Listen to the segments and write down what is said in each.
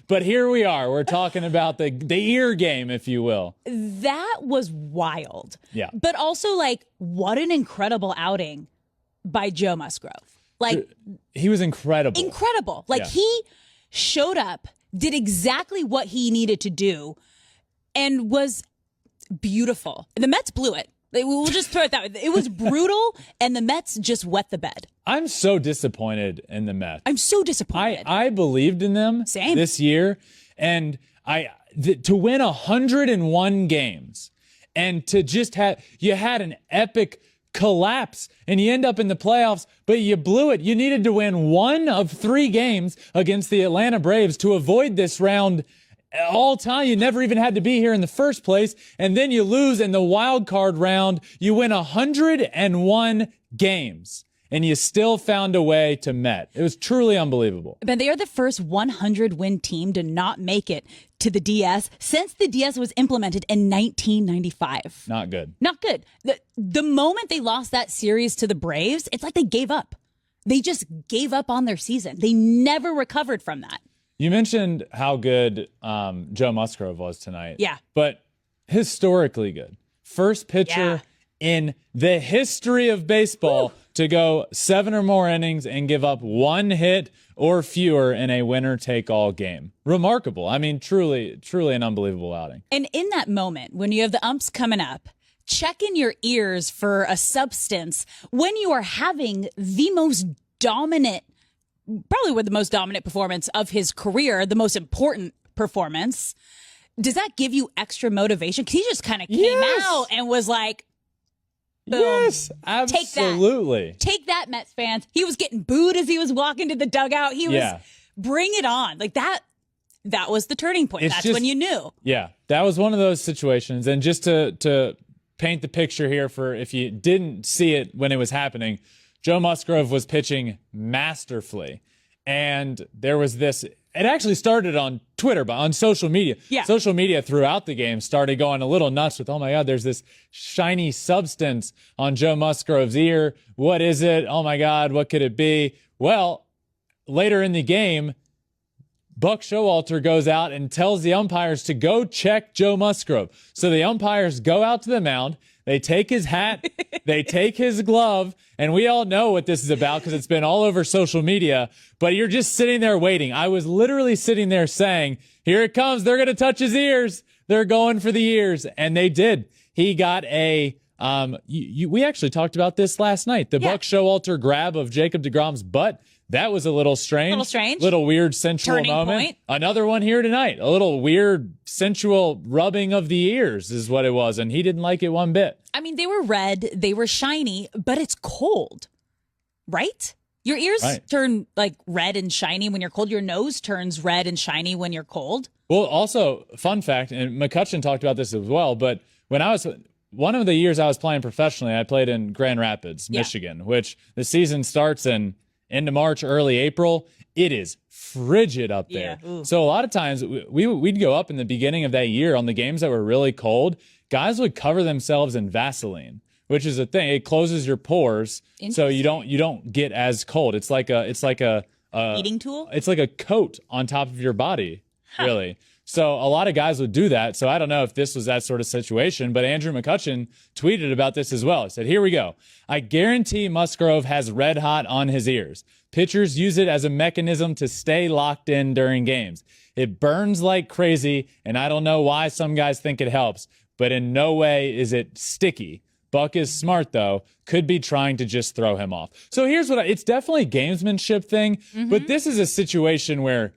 But here we are. We're talking about the ear game, if you will. That was wild. Yeah. But also, like, what an incredible outing by Joe Musgrove. Like, he was incredible. Incredible. Like, he showed up, did exactly what he needed to do, and was beautiful. The Mets blew it. We'll just throw it that way. It was brutal, and the Mets just wet the bed. I'm so disappointed in the Mets. I'm so disappointed. I believed in them this year, and to win 101 games and to just you had an epic collapse and you end up in the playoffs, but you blew it. You needed to win 1 of 3 games against the Atlanta Braves to avoid this round all time. You never even had to be here in the first place. And then you lose in the wild card round. You win 101 games and you still found a way to Met. It was truly unbelievable. But they are the first 100-win team to not make it to the DS since the DS was implemented in 1995. Not good. Not good. The moment they lost that series to the Braves, it's like they gave up. They just gave up on their season. They never recovered from that. You mentioned how good Joe Musgrove was tonight. Yeah. But historically good. First pitcher in the history of baseball to go 7 or more innings and give up 1 hit or fewer in a winner-take-all game. Remarkable. I mean, truly, truly an unbelievable outing. And in that moment, when you have the umps coming up, check in your ears for a substance when you are having the most dominant, probably with the most dominant performance of his career, the most important performance. Does that give you extra motivation? Because he just kind of came out and was like, boom. Yes, absolutely. Take that, Mets fans. He was getting booed as he was walking to the dugout. He was, bring it on. Like that was the turning point. That's when you knew. Yeah, that was one of those situations. And just to paint the picture here for if you didn't see it when it was happening, Joe Musgrove was pitching masterfully. And there was this, it actually started on Twitter, but on social media. Yeah. Social media throughout the game started going a little nuts with, oh my God, there's this shiny substance on Joe Musgrove's ear. What is it? Oh my God, what could it be? Well, later in the game, Buck Showalter goes out and tells the umpires to go check Joe Musgrove. So the umpires go out to the mound. They take his hat, they take his glove, and we all know what this is about because it's been all over social media, but you're just sitting there waiting. I was literally sitting there saying, here it comes. They're going to touch his ears. They're going for the ears. And they did. He got a, we actually talked about this last night. The Buck Showalter grab of Jacob deGrom's butt. That was a little strange. Little weird sensual Turning moment. point. Another one here tonight. A little weird sensual rubbing of the ears is what it was. And he didn't like it one bit. I mean, they were red, they were shiny, but it's cold, right? Your ears turn like red and shiny when you're cold. Your nose turns red and shiny when you're cold. Well, also, fun fact, and McCutcheon talked about this as well, but when one of the years I was playing professionally, I played in Grand Rapids, Michigan, which the season starts in end of March, early April. It is frigid up there. So a lot of times we'd go up in the beginning of that year on the games that were really cold. Guys would cover themselves in Vaseline, which is a thing. It closes your pores, so you don't get as cold. It's like a Heating tool. It's like a coat on top of your body, really. So a lot of guys would do that. So I don't know if this was that sort of situation, but Andrew McCutcheon tweeted about this as well. He said, here we go. I guarantee Musgrove has red hot on his ears. Pitchers use it as a mechanism to stay locked in during games. It burns like crazy, and I don't know why some guys think it helps, but in no way is it sticky. Buck is smart, though. Could be trying to just throw him off. So here's what it's definitely a gamesmanship thing, but this is a situation where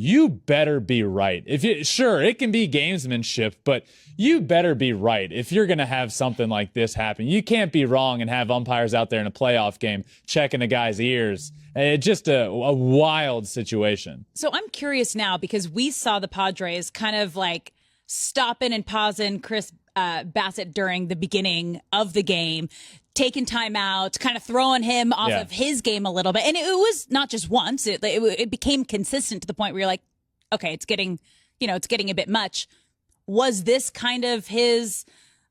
you better be right. Sure, it can be gamesmanship, but you better be right if you're going to have something like this happen. You can't be wrong and have umpires out there in a playoff game checking a guy's ears. It's just a wild situation. So I'm curious now because we saw the Padres kind of like stopping and pausing Chris Bassett during the beginning of the game, taking time out, kind of throwing him off of his game a little bit. And it was not just once. It became consistent to the point where you're like, okay, it's getting a bit much. Was this kind of his,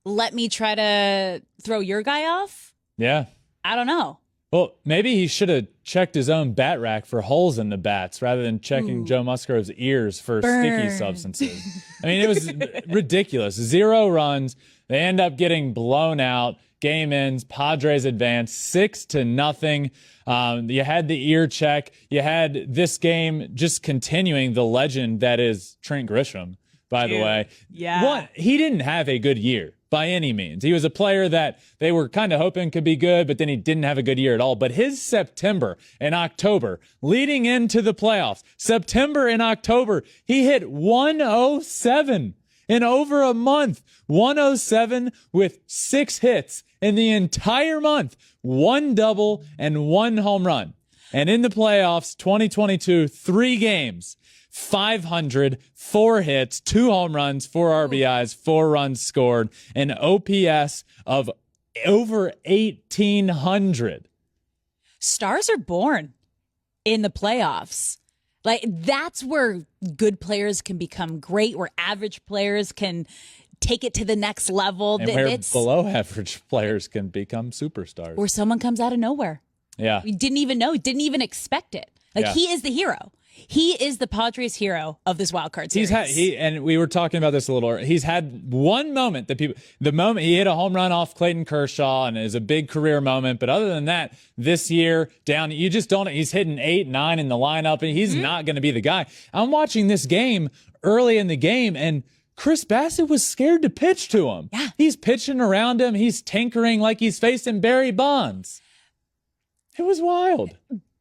let me try to throw your guy off? Yeah. I don't know. Well, maybe he should have checked his own bat rack for holes in the bats rather than checking Joe Musgrove's ears for sticky substances. I mean, it was ridiculous. 0 runs. They end up getting blown out. Game ends. Padres advance 6-0. You had the ear check. You had this game just continuing the legend that is Trent Grisham, by the way. Yeah. He didn't have a good year by any means. He was a player that they were kind of hoping could be good, but then he didn't have a good year at all. But his September and October, leading into the playoffs, September and October, he hit 107 in over a month. 107 with 6 hits in the entire month, 1 double and 1 home run. And in the playoffs, 2022, 3 games, 500, 4 hits, 2 home runs, 4 RBIs, 4 runs scored, an OPS of over 1,800. Stars are born in the playoffs. Like, that's where good players can become great, where average players can take it to the next level. And where below average players can become superstars. Where someone comes out of nowhere. Yeah. You didn't even know, didn't even expect it. Like, he is the hero. He is the Padres hero of this wild card series. And we were talking about this a little earlier. He's had one moment that the moment he hit a home run off Clayton Kershaw, and it was a big career moment. But other than that, this year down, you just don't. He's hitting 8, 9 in the lineup, and he's not going to be the guy. I'm watching this game early in the game, and Chris Bassett was scared to pitch to him. Yeah. He's pitching around him. He's tinkering like he's facing Barry Bonds. It was wild.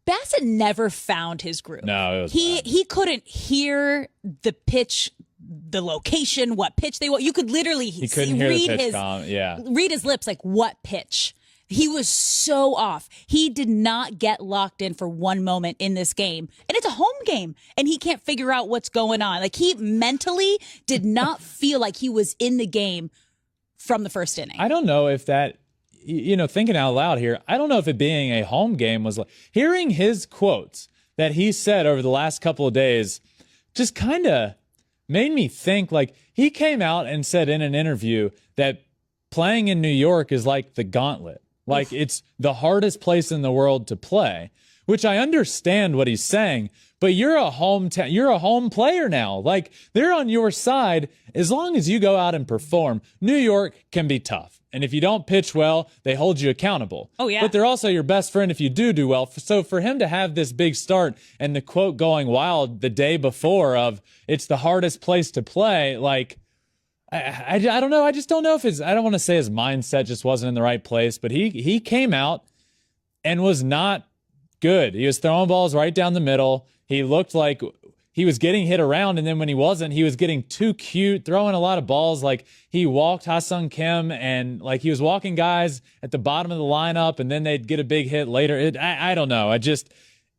Bassett never found his groove. No, it was he couldn't hear the pitch, the location, what pitch they want. You could literally read his lips like what pitch. He was so off. He did not get locked in for one moment in this game. And it's a home game, and he can't figure out what's going on. Like, he mentally did not feel like he was in the game from the first inning. I don't know if that, thinking out loud here, I don't know if it being a home game was like, hearing his quotes that he said over the last couple of days just kind of made me think. Like, he came out and said in an interview that playing in New York is like the gauntlet. Like, it's the hardest place in the world to play, which I understand what he's saying, but you're a home player now. Like, they're on your side as long as you go out and perform. New York can be tough. And if you don't pitch well, they hold you accountable. Oh, yeah. But they're also your best friend if you do well. So for him to have this big start and the quote going wild the day before of it's the hardest place to play, like, I don't know. I just don't know if I don't want to say his mindset just wasn't in the right place, but he came out and was not good. He was throwing balls right down the middle. He looked like he was getting hit around, and then when he wasn't, he was getting too cute, throwing a lot of balls. Like, he walked Ha-Sung Kim, and like he was walking guys at the bottom of the lineup, and then they'd get a big hit later. I don't know.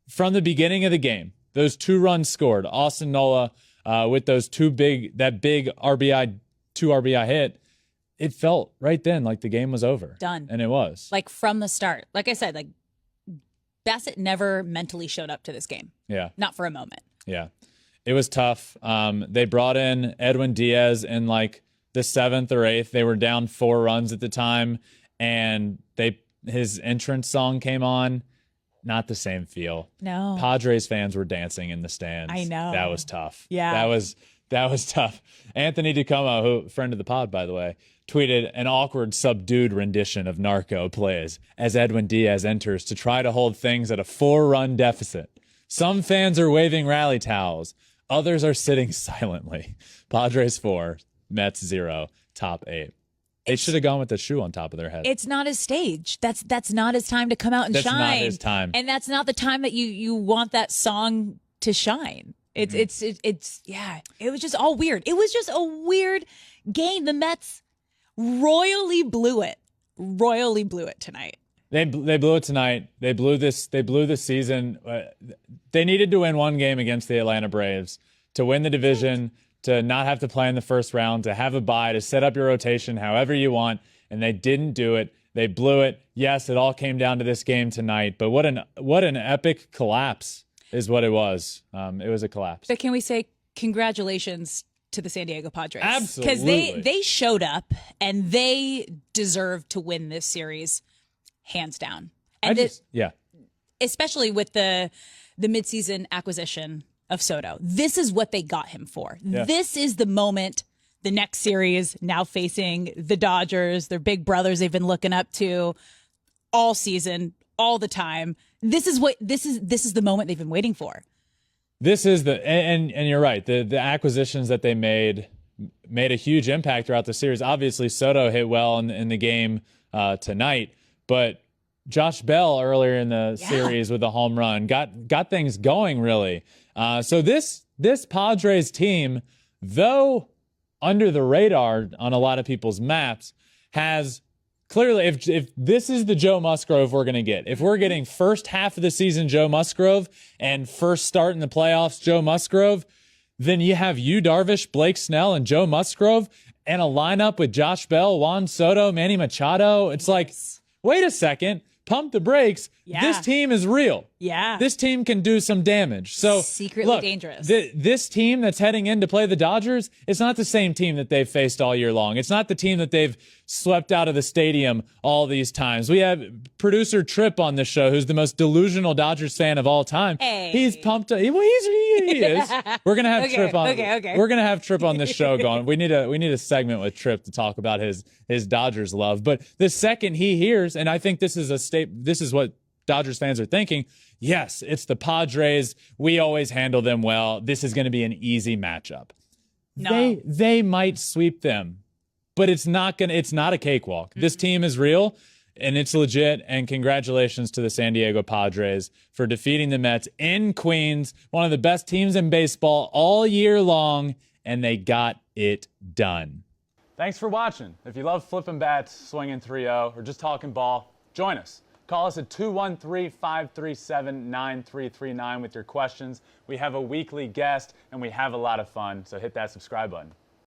From the beginning of the game, those 2 runs scored, Austin Nola with those that big RBI, 2 RBI hit, it felt right then like the game was over. Done. And it was. Like, from the start. Like I said, like, Bassett never mentally showed up to this game. Yeah. Not for a moment. Yeah. It was tough. They brought in Edwin Diaz in like the 7th or 8th. They were down 4 runs at the time, and his entrance song came on. Not the same feel. No. Padres fans were dancing in the stands. I know. That was tough. Yeah. That was tough. Anthony DiComo, who friend of the pod, by the way, tweeted an awkward, subdued rendition of Narco plays as Edwin Diaz enters to try to hold things at a 4-run deficit. Some fans are waving rally towels. Others are sitting silently. Padres 4, Mets 0, top 8. They should have gone with the shoe on top of their head. It's not his stage. That's not his time to come out and shine. That's not his time. And that's not the time that you want that song to shine. It was just all weird. It was just a weird game. The Mets royally blew it tonight. They blew it tonight. They blew the season. They needed to win one game against the Atlanta Braves to win the division, to not have to play in the first round, to have a bye, to set up your rotation however you want, and they didn't do it. They blew it. Yes, it all came down to this game tonight, but what an epic collapse is what it was. It was a collapse. But can we say congratulations to the San Diego Padres? Absolutely. Because they showed up, and they deserve to win this series hands down. And yeah. especially with the midseason acquisition of Soto. This is what they got him for. Yeah. This is the moment, the next series, now facing the Dodgers, their big brothers they've been looking up to all season, all the time. This is the moment they've been waiting for. This is and you're right. The acquisitions that they made a huge impact throughout the series. Obviously, Soto hit well in the game tonight, but Josh Bell earlier in the series with a home run got things going really. So this Padres team, though under the radar on a lot of people's maps, has clearly, if this is the Joe Musgrove we're going to get, if we're getting first half of the season Joe Musgrove and first start in the playoffs Joe Musgrove, then you have Yu Darvish, Blake Snell, and Joe Musgrove, and a lineup with Josh Bell, Juan Soto, Manny Machado. It's like, wait a second, pump the brakes. Yeah. This team is real. Yeah. This team can do some damage. So secretly look, dangerous. This team that's heading in to play the Dodgers, it's not the same team that they've faced all year long. It's not the team that they've swept out of the stadium all these times. We have producer Tripp on this show, who's the most delusional Dodgers fan of all time. Hey. He's pumped. He is. We're gonna have Tripp on. Okay. We're gonna have Tripp on this show going. We need a segment with Tripp to talk about his Dodgers love. But the second he hears, and I think this is this is what Dodgers fans are thinking, yes, it's the Padres. We always handle them well. This is going to be an easy matchup. No. They might sweep them, but it's not a cakewalk. This team is real and it's legit. And congratulations to the San Diego Padres for defeating the Mets in Queens, one of the best teams in baseball all year long, and they got it done. Thanks for watching. If you love flipping bats, swinging 3-0, or just talking ball, join us. Call us at 213-537-9339 with your questions. We have a weekly guest, and we have a lot of fun, so hit that subscribe button.